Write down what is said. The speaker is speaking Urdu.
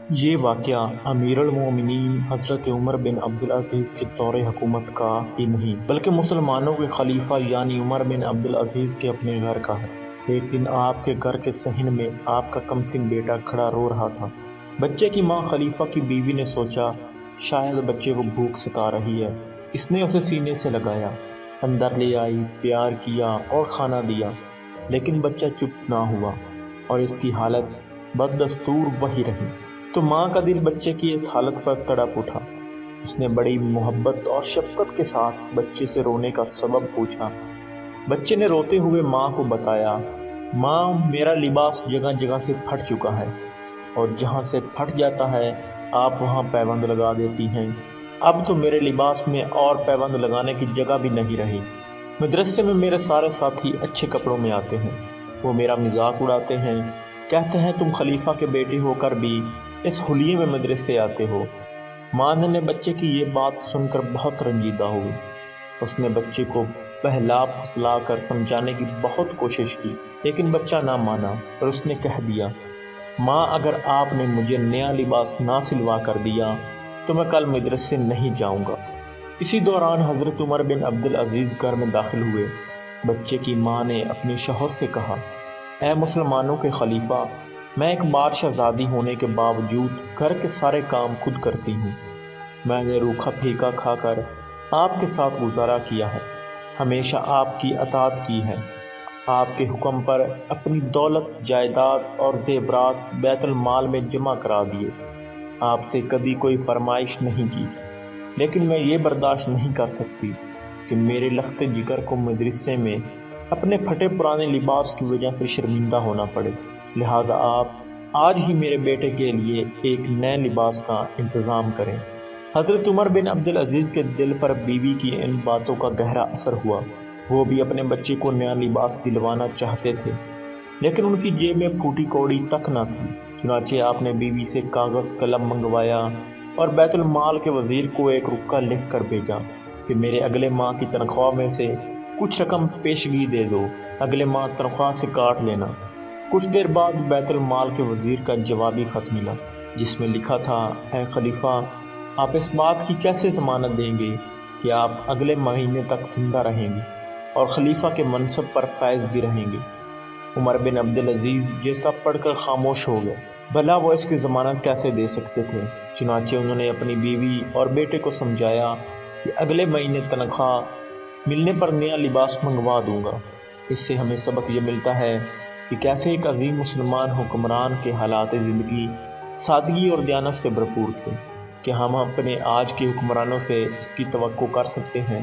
یہ واقعہ امیر المومنین حضرت عمر بن عبدالعزیز کے دور حکومت کا ہی نہیں بلکہ مسلمانوں کے خلیفہ یعنی عمر بن عبدالعزیز کے اپنے گھر کا ہے۔ ایک دن آپ کے گھر کے صحن میں آپ کا کمسن بیٹا کھڑا رو رہا تھا۔ بچے کی ماں خلیفہ کی بیوی نے سوچا شاید بچے کو بھوک ستا رہی ہے۔ اس نے اسے سینے سے لگایا، اندر لے آئی، پیار کیا اور کھانا دیا، لیکن بچہ چپ نہ ہوا اور اس کی حالت بددستور وہی رہی۔ تو ماں کا دل بچے کی اس حالت پر تڑپ اٹھا۔ اس نے بڑی محبت اور شفقت کے ساتھ بچے سے رونے کا سبب پوچھا۔ بچے نے روتے ہوئے ماں کو بتایا، ماں میرا لباس جگہ جگہ سے پھٹ چکا ہے اور جہاں سے پھٹ جاتا ہے آپ وہاں پیوند لگا دیتی ہیں۔ اب تو میرے لباس میں اور پیوند لگانے کی جگہ بھی نہیں رہی۔ مدرسے میں میرے سارے ساتھی اچھے کپڑوں میں آتے ہیں، وہ میرا مذاق اڑاتے ہیں، کہتے ہیں تم خلیفہ کے بیٹے ہو کر بھی اس حلیے میں مدرسے آتے ہو۔ ماں نے بچے کی یہ بات سن کر بہت رنجیدہ ہوئی۔ اس نے بچے کو بہلا پھسلا کر سمجھانے کی بہت کوشش کی، لیکن بچہ نہ مانا اور اس نے کہہ دیا، ماں اگر آپ نے مجھے نیا لباس نہ سلوا کر دیا تو میں کل مدرسے نہیں جاؤں گا۔ اسی دوران حضرت عمر بن عبدالعزیز گھر میں داخل ہوئے۔ بچے کی ماں نے اپنے شوہر سے کہا، اے مسلمانوں کے خلیفہ، میں ایک بادشاہ زادی ہونے کے باوجود گھر کے سارے کام خود کرتی ہوں۔ میں نے روکھا پھیکا کھا کر آپ کے ساتھ گزارا کیا ہے، ہمیشہ آپ کی اطاعت کی ہے، آپ کے حکم پر اپنی دولت، جائیداد اور زیورات بیت المال میں جمع کرا دیے، آپ سے کبھی کوئی فرمائش نہیں کی، لیکن میں یہ برداشت نہیں کر سکتی کہ میرے لخت جگر کو مدرسے میں اپنے پھٹے پرانے لباس کی وجہ سے شرمندہ ہونا پڑے، لہٰذا آپ آج ہی میرے بیٹے کے لیے ایک نئے لباس کا انتظام کریں۔ حضرت عمر بن عبدالعزیز کے دل پر بیوی کی ان باتوں کا گہرا اثر ہوا۔ وہ بھی اپنے بچے کو نیا لباس دلوانا چاہتے تھے، لیکن ان کی جیب میں پھوٹی کوڑی تک نہ تھی۔ چنانچہ آپ نے بیوی سے کاغذ قلم منگوایا اور بیت المال کے وزیر کو ایک رکا لکھ کر بھیجا کہ میرے اگلے ماہ کی تنخواہ میں سے کچھ رقم پیشگی دے دو، اگلے ماہ تنخواہ سے کاٹ لینا۔ کچھ دیر بعد بیت المال کے وزیر کا جوابی خط ملا، جس میں لکھا تھا، اے خلیفہ، آپ اس بات کی کیسے ضمانت دیں گے کہ آپ اگلے مہینے تک زندہ رہیں گے اور خلیفہ کے منصب پر فائز بھی رہیں گے؟ عمر بن عبدالعزیز یہ سب پڑھ کر خاموش ہو گئے، بھلا وہ اس کی ضمانت کیسے دے سکتے تھے؟ چنانچہ انہوں نے اپنی بیوی اور بیٹے کو سمجھایا کہ اگلے مہینے تنخواہ ملنے پر نیا لباس منگوا دوں گا۔ اس سے ہمیں سبق یہ ملتا ہے کہ کیسے ایک عظیم مسلمان حکمران کے حالات زندگی سادگی اور دیانت سے بھرپور تھے۔ کہ ہم اپنے آج کے حکمرانوں سے اس کی توقع کر سکتے ہیں؟